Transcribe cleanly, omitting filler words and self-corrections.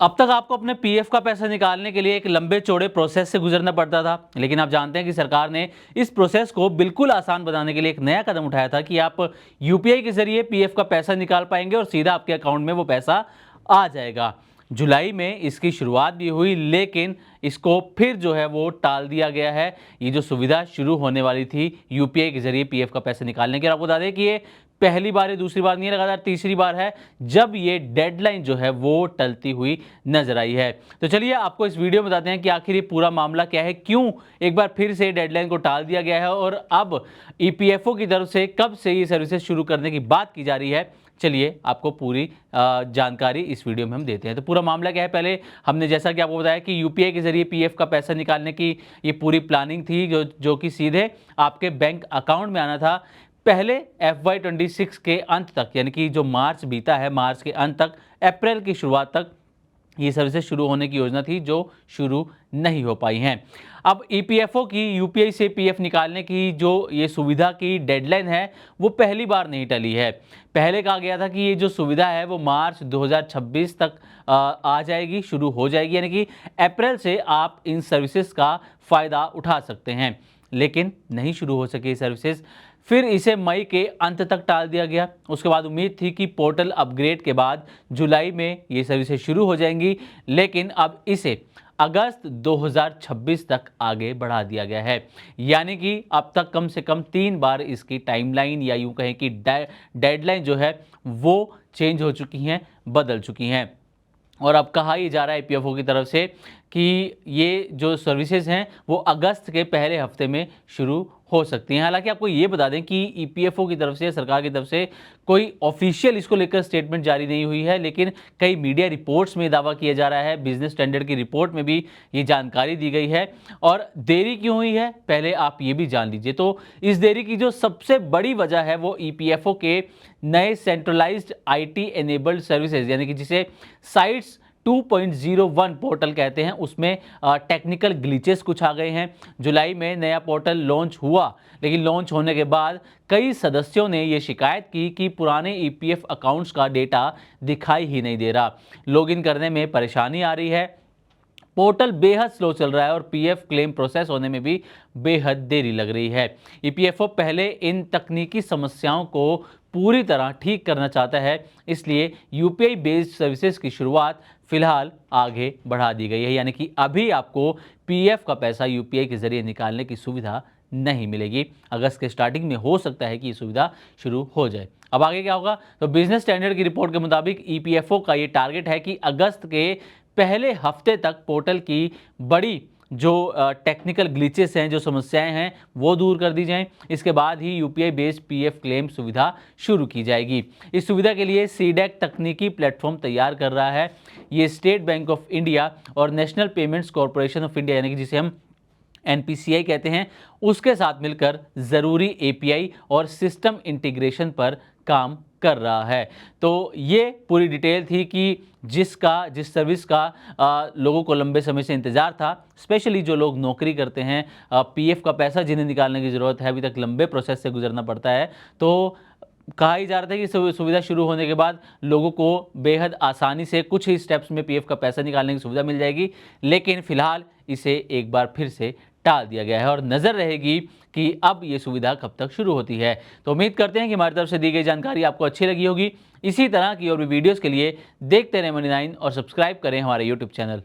अब तक आपको अपने पीएफ का पैसा निकालने के लिए एक लंबे चौड़े प्रोसेस से गुजरना पड़ता था, लेकिन आप जानते हैं कि सरकार ने इस प्रोसेस को बिल्कुल आसान बनाने के लिए एक नया कदम उठाया था कि आप यूपीआई के जरिए पीएफ का पैसा निकाल पाएंगे और सीधा आपके अकाउंट में वो पैसा आ जाएगा। जुलाई में इसकी शुरुआत भी हुई, लेकिन इसको फिर जो है वो टाल दिया गया है। ये जो सुविधा शुरू होने वाली थी यूपीआई के जरिए पीएफ का पैसा निकालने की, और आपको बता दें कि ये पहली बार है, दूसरी बार नहीं है, लगातार तीसरी बार है जब ये डेडलाइन जो है वो टलती हुई नजर आई है। तो चलिए आपको इस वीडियो में बताते हैं कि आखिर ये पूरा मामला क्या है, क्यों एक बार फिर से डेडलाइन को टाल दिया गया है और अब ईपीएफओ की तरफ से कब से ये सर्विसेज शुरू करने की बात की जा रही है। चलिए आपको पूरी जानकारी इस वीडियो में हम देते हैं। तो पूरा मामला क्या है, पहले हमने जैसा कि आपको बताया कि यूपीआई के जरिए पीएफ का पैसा निकालने की ये पूरी प्लानिंग थी जो कि सीधे आपके बैंक अकाउंट में आना था। पहले FY26 के अंत तक, यानी कि जो मार्च बीता है, मार्च के अंत तक, अप्रैल की शुरुआत तक ये सर्विसेज शुरू होने की योजना थी जो शुरू नहीं हो पाई हैं। अब ईपीएफओ की यूपीआई से पीएफ निकालने की जो ये सुविधा की डेडलाइन है वो पहली बार नहीं टली है। पहले कहा गया था कि ये जो सुविधा है वो मार्च 2026 तक आ जाएगी, शुरू हो जाएगी, यानी कि अप्रैल से आप इन सर्विसेज का फ़ायदा उठा सकते हैं, लेकिन नहीं शुरू हो सके सर्विसेज। फिर इसे मई के अंत तक टाल दिया गया। उसके बाद उम्मीद थी कि पोर्टल अपग्रेड के बाद जुलाई में ये सर्विसेज शुरू हो जाएंगी, लेकिन अब इसे अगस्त 2026 तक आगे बढ़ा दिया गया है। यानी कि अब तक कम से कम 3 बार इसकी टाइमलाइन या यूं कहें कि डेडलाइन जो है वो चेंज हो चुकी हैं, बदल चुकी हैं। और अब कहा ही जा रहा है ईपीएफओ की तरफ से कि ये जो सर्विसेज हैं वो अगस्त के पहले हफ्ते में शुरू हो सकती हैं। हालांकि आपको ये बता दें कि ईपीएफओ की तरफ से, सरकार की तरफ से कोई ऑफिशियल इसको लेकर स्टेटमेंट जारी नहीं हुई है, लेकिन कई मीडिया रिपोर्ट्स में दावा किया जा रहा है, बिजनेस स्टैंडर्ड की रिपोर्ट में भी ये जानकारी दी गई है। और देरी क्यों हुई है पहले आप ये भी जान लीजिए। तो इस देरी की जो सबसे बड़ी वजह है वो ईपीएफओ के नए सेंट्रलाइज्ड आईटी एनेबल्ड सर्विसेज, यानी कि जिसे साइट्स 2.01 पोर्टल कहते हैं, उसमें टेक्निकल ग्लिचेस कुछ आ गए हैं। जुलाई में नया पोर्टल लॉन्च हुआ, लेकिन लॉन्च होने के बाद कई सदस्यों ने ये शिकायत की कि पुराने ईपीएफ अकाउंट्स का डेटा दिखाई ही नहीं दे रहा, लॉगिन करने में परेशानी आ रही है, पोर्टल बेहद स्लो चल रहा है और पीएफ क्लेम प्रोसेस होने में भी बेहद देरी लग रही है। ईपीएफओ पहले इन तकनीकी समस्याओं को पूरी तरह ठीक करना चाहता है, इसलिए यूपीआई बेस्ड सर्विसेज की शुरुआत फिलहाल आगे बढ़ा दी गई है। यानी कि अभी आपको पीएफ का पैसा यूपीआई के जरिए निकालने की सुविधा नहीं मिलेगी। अगस्त के स्टार्टिंग में हो सकता है कि ये सुविधा शुरू हो जाए। अब आगे क्या होगा, तो बिजनेस स्टैंडर्ड की रिपोर्ट के मुताबिक ईपीएफओ का ये टारगेट है कि अगस्त के पहले हफ्ते तक पोर्टल की बड़ी जो टेक्निकल ग्लिचेस हैं, जो समस्याएं हैं, वो दूर कर दी जाएं। इसके बाद ही यूपीआई बेस्ड पीएफ क्लेम सुविधा शुरू की जाएगी। इस सुविधा के लिए सीडेक तकनीकी प्लेटफॉर्म तैयार कर रहा है। ये स्टेट बैंक ऑफ इंडिया और national payments corporation of India, यानी कि जिसे हम एनपीसीआई कहते हैं, उसके साथ मिलकर ज़रूरी एपीआई और सिस्टम इंटीग्रेशन पर काम कर रहा है। तो ये पूरी डिटेल थी कि जिस सर्विस का लोगों को लंबे समय से इंतज़ार था, स्पेशली जो लोग नौकरी करते हैं, पीएफ का पैसा जिन्हें निकालने की ज़रूरत है, अभी तक लंबे प्रोसेस से गुजरना पड़ता है। तो कहा ही जा रहा था कि सुविधा शुरू होने के बाद लोगों को बेहद आसानी से कुछ ही स्टेप्स में पीएफ का पैसा निकालने की सुविधा मिल जाएगी, लेकिन फिलहाल इसे एक बार फिर से टाल दिया गया है और नज़र रहेगी कि अब ये सुविधा कब तक शुरू होती है। तो उम्मीद करते हैं कि हमारी तरफ से दी गई जानकारी आपको अच्छी लगी होगी। इसी तरह की और भी वीडियोज़ के लिए देखते रहें मनी9 और सब्सक्राइब करें हमारे यूट्यूब चैनल।